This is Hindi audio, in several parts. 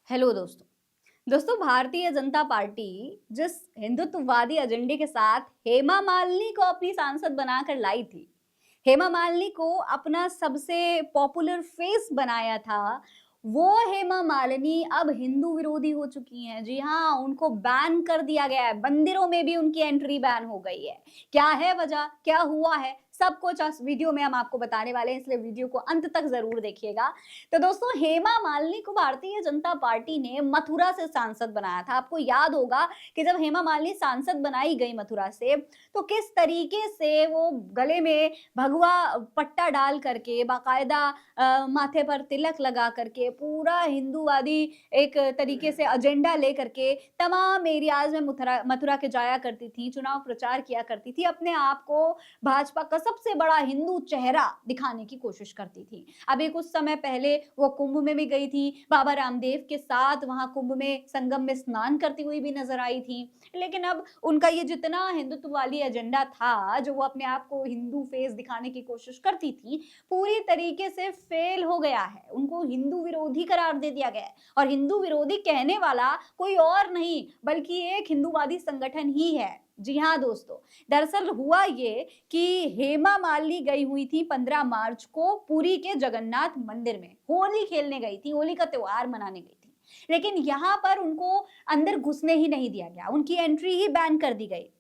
हेलो दोस्तों। भारतीय जनता पार्टी जिस हिंदुत्ववादी एजेंडे के साथ हेमा मालिनी को अपनी सांसद बनाकर लाई थी, हेमा मालिनी को अपना सबसे पॉपुलर फेस बनाया था, वो हेमा मालिनी अब हिंदू विरोधी हो चुकी हैं। जी हाँ, उनको बैन कर दिया गया है, मंदिरों में भी उनकी एंट्री बैन हो गई है। क्या है वजह, क्या हुआ है, सब कुछ इस वीडियो में हम आपको बताने वाले हैं, इसलिए वीडियो को अंत तक जरूर देखिएगा। तो दोस्तों, हेमा मालिनी को भारतीय जनता पार्टी ने मथुरा से सांसद बनाया था। आपको याद होगा कि जब हेमा मालिनी सांसद बनाई गई मथुरा से, तो किस तरीके से वो गले में भगवा पट्टा डाल करके, बाकायदा माथे पर तिलक लगा करके, पूरा हिंदूवादी एक तरीके से एजेंडा लेकर के तमाम एरियाज में मथुरा मथुरा के जाया करती थी, चुनाव प्रचार किया करती थी, अपने आप को भाजपा का सबसे बड़ा हिंदू चेहरा दिखाने की कोशिश करती थी। अभी कुछ समय पहले वो कुंभ में भी गई थी, बाबा रामदेव के साथ वहां कुंभ में संगम में स्नान करती हुई भी नजर आई थी। लेकिन अब उनका ये जितना हिंदुत्व वाली एजेंडा था, जो वो अपने आप को हिंदू फेस दिखाने की कोशिश करती थी, पूरी तरीके से फेल हो गया है। उनको हिंदू विरोधी करार दे दिया गया है, और हिंदू विरोधी कहने वाला कोई और नहीं बल्कि एक हिंदूवादी संगठन ही है। जी हाँ दोस्तों, दरअसल हुआ ये कि हेमा मालिनी गई हुई थी 15 मार्च को पुरी के जगन्नाथ मंदिर में, होली खेलने गई थी, होली का त्योहार मनाने गई थी। लेकिन यहाँ पर उनको अंदर घुसने ही नहीं दिया गया, उनकी एंट्री ही बैन कर दी गई।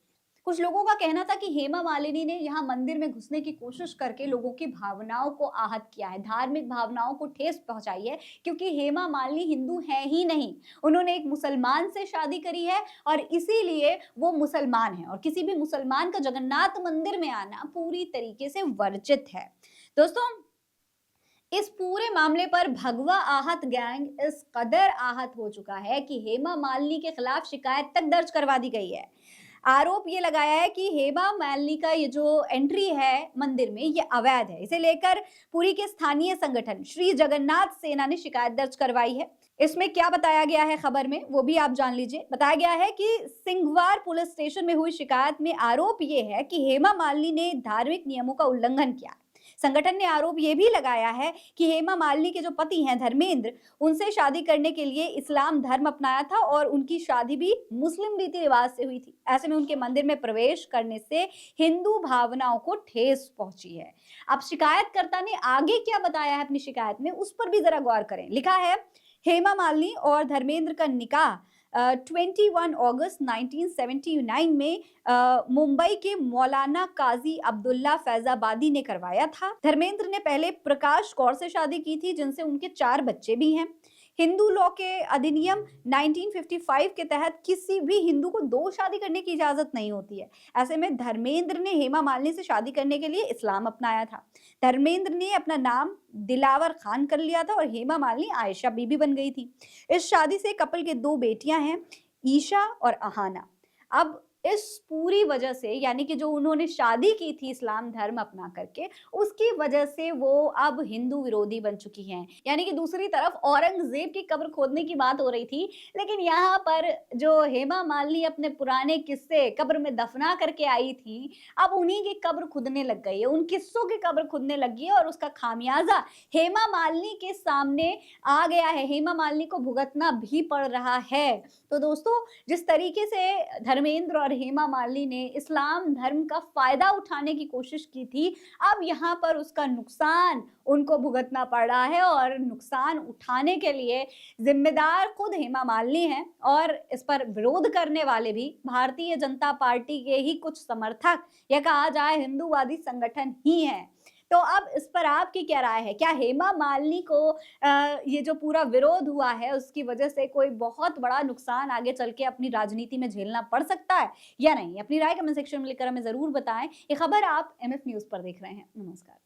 कुछ लोगों का कहना था कि हेमा मालिनी ने यहाँ मंदिर में घुसने की कोशिश करके लोगों की भावनाओं को आहत किया है, धार्मिक भावनाओं को ठेस पहुंचाई है, क्योंकि हेमा मालिनी हिंदू है ही नहीं। उन्होंने एक मुसलमान से शादी करी है और इसीलिए वो मुसलमान है, और किसी भी मुसलमान का जगन्नाथ मंदिर में आना पूरी तरीके से वर्जित है। दोस्तों, इस पूरे मामले पर भगवा आहत गैंग इस कदर आहत हो चुका है कि हेमा मालिनी के खिलाफ शिकायत तक दर्ज करवा दी गई है। आरोप ये लगाया है कि हेमा मालिनी का ये जो एंट्री है मंदिर में, ये अवैध है। इसे लेकर पुरी के स्थानीय संगठन श्री जगन्नाथ सेना ने शिकायत दर्ज करवाई है। इसमें क्या बताया गया है खबर में, वो भी आप जान लीजिए। बताया गया है कि सिंघवार पुलिस स्टेशन में हुई शिकायत में आरोप ये है कि हेमा मालिनी ने धार्मिक नियमों का उल्लंघन किया। संगठन ने आरोप ये भी लगाया है कि हेमा मालिनी के जो पति हैं धर्मेंद्र, उनसे शादी करने के लिए इस्लाम धर्म अपनाया था, और उनकी शादी भी मुस्लिम रीति रिवाज से हुई थी। ऐसे में उनके मंदिर में प्रवेश करने से हिंदू भावनाओं को ठेस पहुंची है। अब शिकायतकर्ता ने आगे क्या बताया है अपनी शिकायत में, उस पर भी जरा गौर करें। लिखा है, हेमा मालिनी और धर्मेंद्र का निकाह 21 अगस्त 1979 में मुंबई के मौलाना काजी अब्दुल्ला फैजाबादी ने करवाया था। धर्मेंद्र ने पहले प्रकाश कौर से शादी की थी, जिनसे उनके 4 बच्चे भी हैं। हिंदू लॉ के अधिनियम 1955 के तहत किसी भी हिंदू को 2 शादी करने की इजाजत नहीं होती है। ऐसे में धर्मेंद्र ने हेमा मालिनी से शादी करने के लिए इस्लाम अपनाया था। धर्मेंद्र ने अपना नाम दिलावर खान कर लिया था और हेमा मालिनी आयशा बीबी बन गई थी। इस शादी से कपल के 2 बेटियां हैं, ईशा और अहाना। अब इस पूरी वजह से, यानी कि जो उन्होंने शादी की थी इस्लाम धर्म अपना करके, उसकी वजह से वो अब हिंदू विरोधी बन चुकी हैं। यानी कि दूसरी तरफ औरंगजेब की कब्र खोदने की बात हो रही थी, लेकिन यहाँ पर जो हेमा मालिनी अपने पुराने किस्से कब्र में दफना करके आई थी, अब उन्हीं की कब्र खुदने लग गई है, उन किस्सों की कब्र खुदने लगी है, और उसका खामियाजा हेमा मालिनी के सामने आ गया है। हेमा मालिनी को भुगतना भी पड़ रहा है। तो दोस्तों, जिस तरीके से धर्मेंद्र और हेमा मालिनी ने इस्लाम धर्म का फायदा उठाने की कोशिश की थी, अब यहाँ पर उसका नुकसान उनको भुगतना पड़ रहा है, और नुकसान उठाने के लिए जिम्मेदार खुद हेमा मालिनी हैं, और इस पर विरोध करने वाले भी भारतीय जनता पार्टी के ही कुछ समर्थक, या कहा जाए हिंदूवादी संगठन ही हैं। तो अब इस पर आपकी क्या राय है? क्या हेमा मालिनी को ये जो पूरा विरोध हुआ है, उसकी वजह से कोई बहुत बड़ा नुकसान आगे चल के अपनी राजनीति में झेलना पड़ सकता है या नहीं? अपनी राय कमेंट सेक्शन में लिखकर हमें ज़रूर बताएँ। ये खबर आप एमएफ न्यूज़ पर देख रहे हैं। नमस्कार।